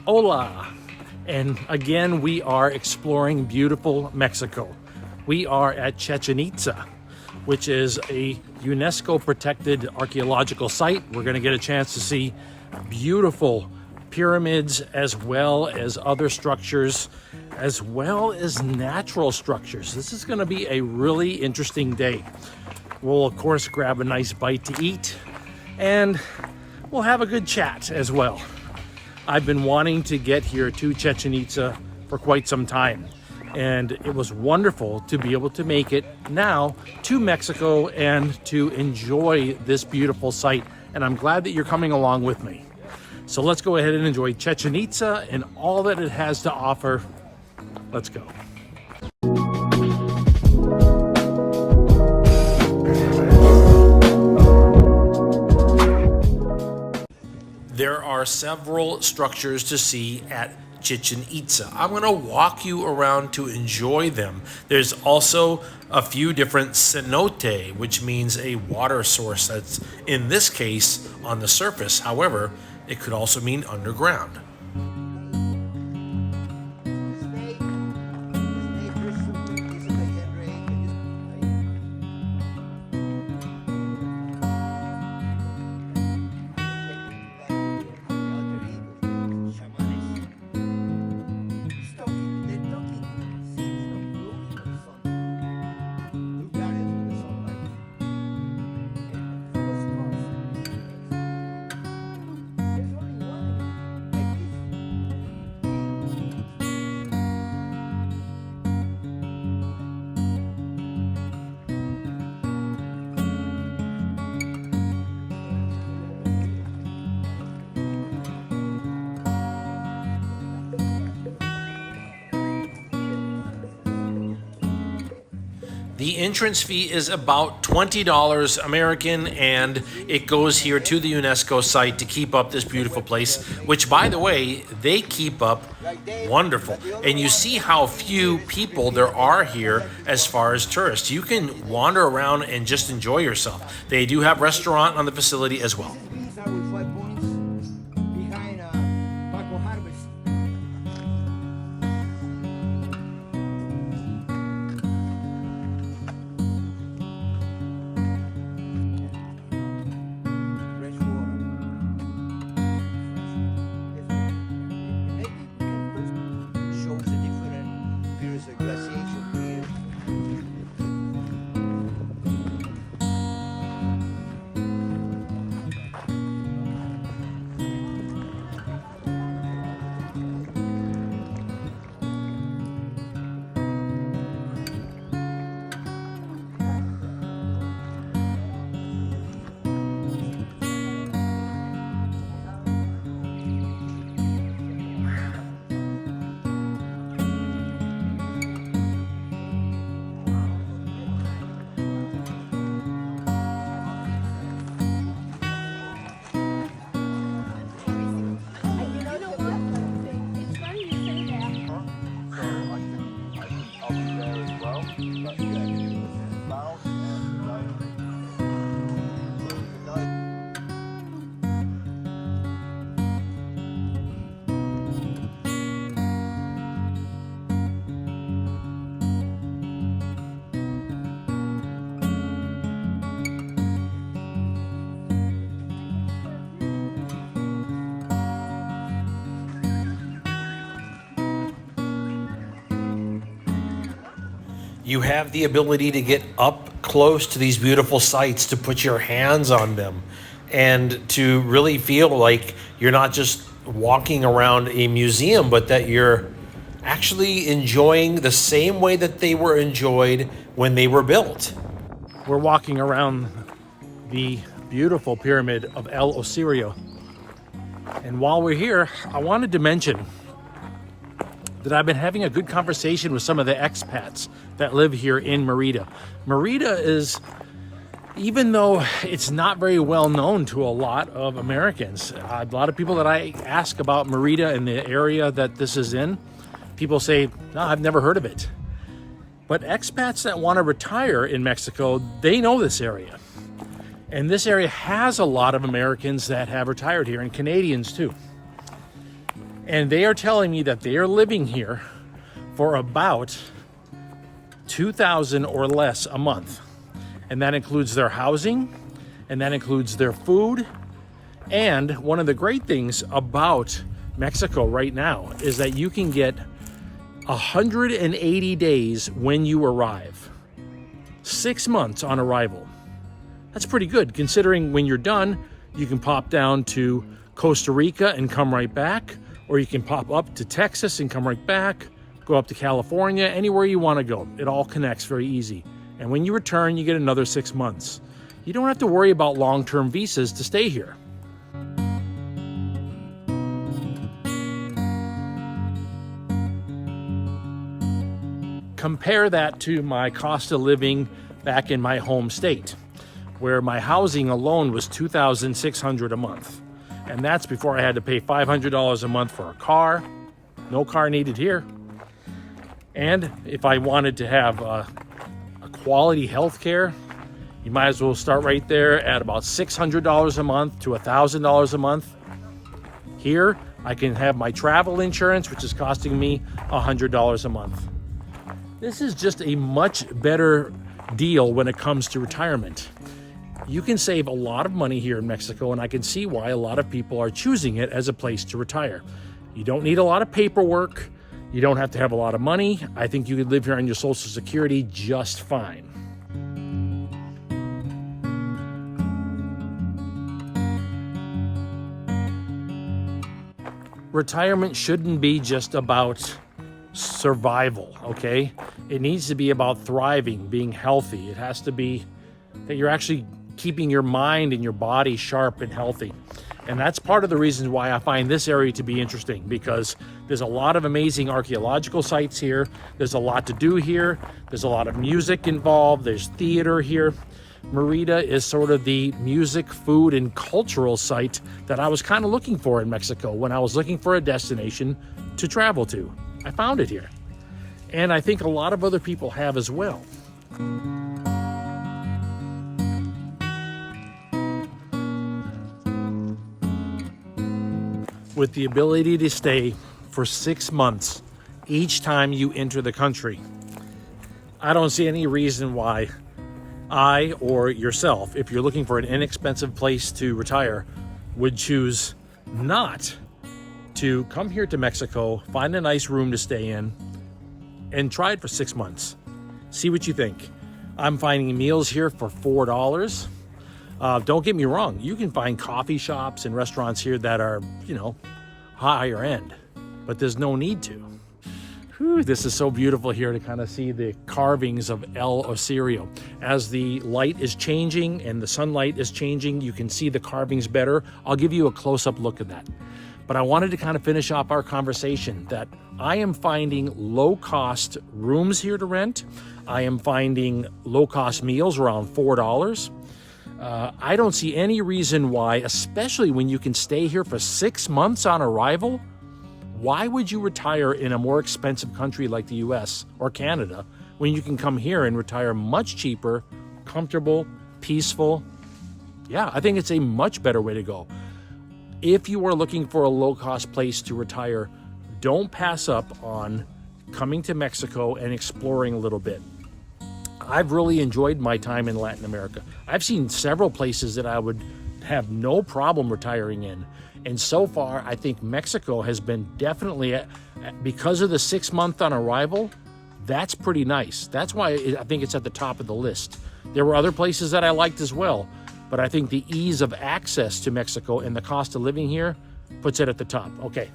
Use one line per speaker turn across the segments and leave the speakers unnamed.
Hola! And again, we are exploring beautiful Mexico. We are at Chichen Itza, which is a UNESCO protected archaeological site. We're going to get a chance to see beautiful pyramids as well as other structures, as well as natural structures. This is going to be a really interesting day. We'll of course grab a nice bite to eat and we'll have a good chat as well. I've been wanting to get here to Chichen Itza for quite some time, and it was wonderful to be able to make it now to Mexico and to enjoy this beautiful site. And I'm glad that you're coming along with me. So let's go ahead and enjoy Chichen Itza and all that it has to offer. Let's go. There are several structures to see at Chichen Itza. I'm going to walk you around to enjoy them. There's also a few different cenote, which means a water source that's, in this case, on the surface. However, it could also mean underground. The entrance fee is about $20 American, and it goes here to the UNESCO site to keep up this beautiful place, which, by the way, they keep up wonderful. And you see how few people there are here as far as tourists. You can wander around and just enjoy yourself. They do have a restaurant on the facility as well. You have the ability to get up close to these beautiful sites, to put your hands on them, and to really feel like you're not just walking around a museum, but that you're actually enjoying the same way that they were enjoyed when they were built. We're walking around the beautiful pyramid of El Osirio. And while we're here, I wanted to mention that I've been having a good conversation with some of the expats that live here in Merida. Merida is, even though it's not very well known to a lot of Americans, a lot of people that I ask about Merida and the area that this is in, people say, no, I've never heard of it. But expats that want to retire in Mexico, they know this area. And this area has a lot of Americans that have retired here, and Canadians too.
And they are telling me that they are living here for about $2,000 or less a month. And that includes their housing, and that includes their food. And one of the great things about Mexico right now is that you can get 180 days when you arrive. 6 months on arrival. That's pretty good considering when you're done, you can pop down to Costa Rica and come right back, or you can pop up to Texas and come right back, go up to California, anywhere you want to go. It all connects very easy. And when you return, you get another 6 months. You don't have to worry about long-term visas to stay here. Compare that to my cost of living back in my home state, where my housing alone was $2,600 a month. And that's before I had to pay $500 a month for a car. No car needed here. And if I wanted to have a quality health care, you might as well start right there at about $600 a month to $1,000 a month. Here, I can have my travel insurance, which is costing me $100 a month. This is just a much better deal when it comes to retirement. You can save a lot of money here in Mexico, and I can see why a lot of people are choosing it as a place to retire. You don't need a lot of paperwork. You don't have to have a lot of money. I think you could live here on your Social Security just fine. Retirement shouldn't be just about survival, okay? It needs to be about thriving, being healthy. It has to be that you're actually keeping your mind and your body sharp and healthy. And that's part of the reason why I find this area to be interesting, because there's a lot of amazing archaeological sites here. There's a lot to do here. There's a lot of music involved. There's theater here. Merida is sort of the music, food, and cultural site that I was kind of looking for in Mexico when I was looking for a destination to travel to. I found it here. And I think a lot of other people have as well. With the ability to stay for 6 months each time you enter the country, I don't see any reason why I or yourself, if you're looking for an inexpensive place to retire, would choose not to come here to Mexico, find a nice room to stay in, and try it for 6 months. See what you think. I'm finding meals here for $4. Don't get me wrong, you can find coffee shops and restaurants here that are, higher end, but there's no need to. Whew, this is so beautiful here to kind of see the carvings of El Osirio. As the light is changing and the sunlight is changing, you can see the carvings better. I'll give you a close-up look at that. But I wanted to kind of finish off our conversation that I am finding low-cost rooms here to rent. I am finding low-cost meals around $4. I don't see any reason why, especially when you can stay here for 6 months on arrival, why would you retire in a more expensive country like the US or Canada when you can come here and retire much cheaper, comfortable, peaceful? Yeah, I think it's a much better way to go. If you are looking for a low-cost place to retire, don't pass up on coming to Mexico and exploring a little bit. I've really enjoyed my time in Latin America. I've seen several places that I would have no problem retiring in. And so far, I think Mexico has been definitely, because of the 6 month on arrival, that's pretty nice. That's why I think it's at the top of the list. There were other places that I liked as well, but I think the ease of access to Mexico and the cost of living here puts it at the top. Okay,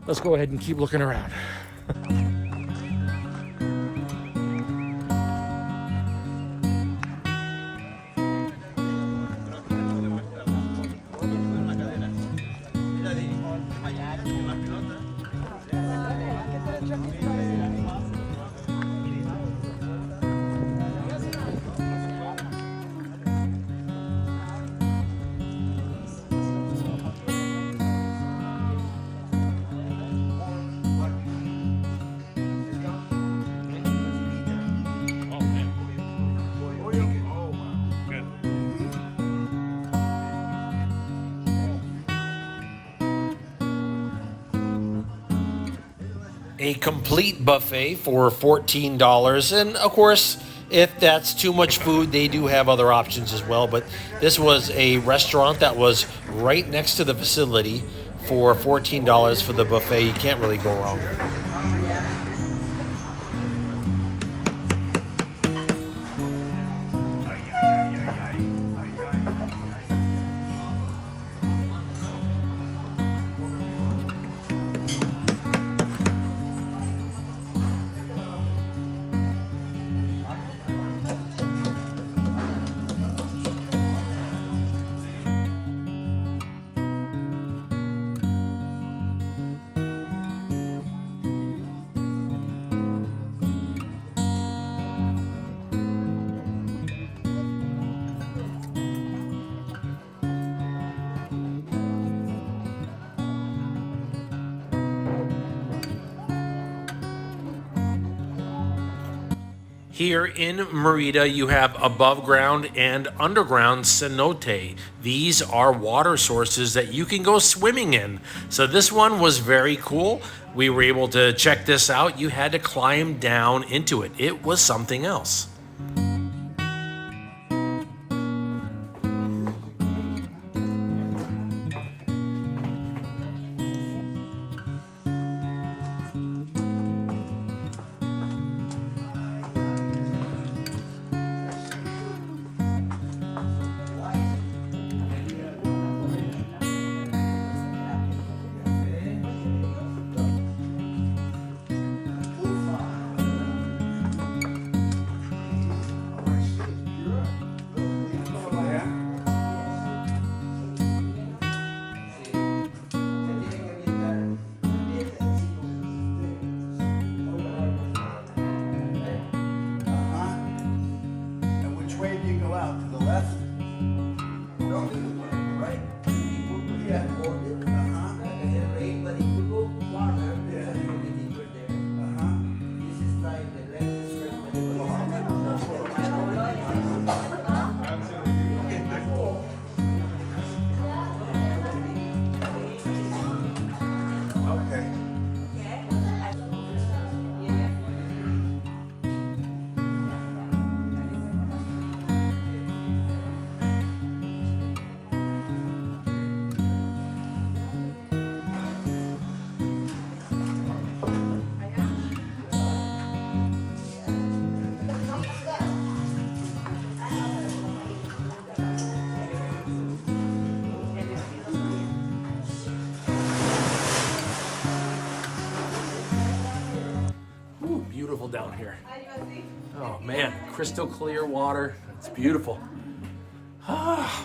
let's go ahead and keep looking around.
a complete buffet for $14. And of course, if that's too much food, they do have other options as well. But this was a restaurant that was right next to the facility for $14 for the buffet. You can't really go wrong. Here in Merida, you have above ground and underground cenote. These are water sources that you can go swimming in. So this one was very cool. We were able to check this out. You had to climb down into it. It was something else. Down here. Oh man, crystal clear water. It's beautiful. I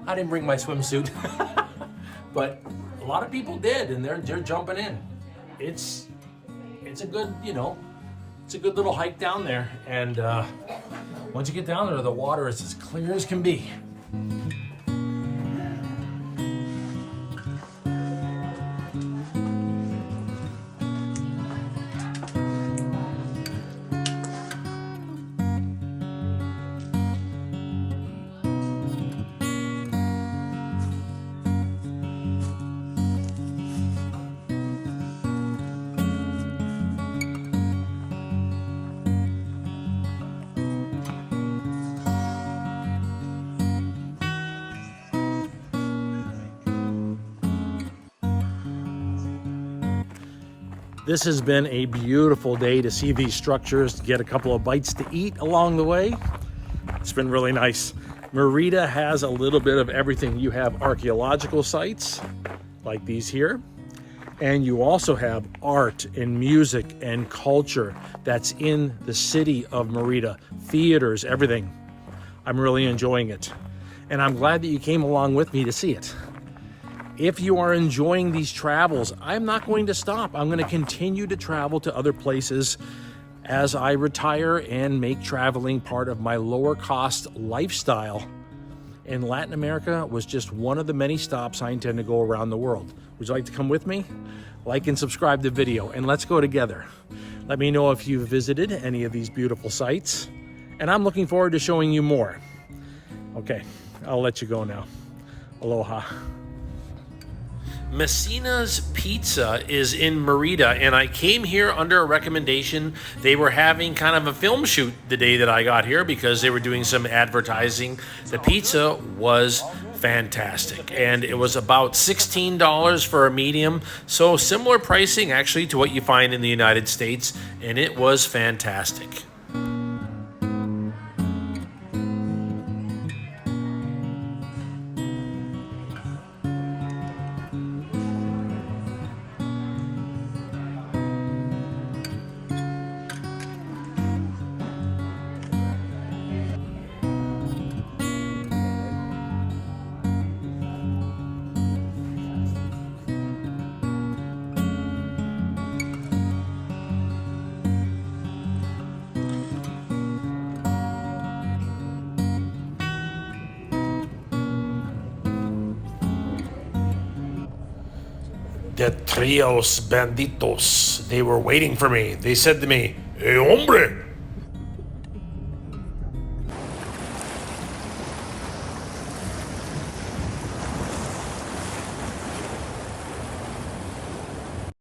didn't bring my swimsuit, but a lot of people did, and they're jumping in. It's a good, it's a good little hike down there, and once you get down there, the water is as clear as can be. This has been a beautiful day to see these structures, to get a couple of bites to eat along the way. It's been really nice. Merida has a little bit of everything. You have archaeological sites like these here, and you also have art and music and culture that's in the city of Merida, theaters, everything. I'm really enjoying it, and I'm glad that you came along with me to see it. If you are enjoying these travels, I'm not going to stop. I'm going to continue to travel to other places as I retire and make traveling part of my lower cost lifestyle. And Latin America was just one of the many stops I intend to go around the world. Would you like to come with me? Like and subscribe to the video, and let's go together. Let me know if you've visited any of these beautiful sites, and I'm looking forward to showing you more. Okay, I'll let you go now. Aloha. Messina's Pizza is in Merida, and I came here under a recommendation. They were having kind of a film shoot the day that I got here because they were doing some advertising. The pizza was fantastic, and it was about $16 for a medium, so similar pricing actually to what you find in the United States, and it was fantastic. The trios banditos, they were waiting for me. They said to me, "Hey, hombre,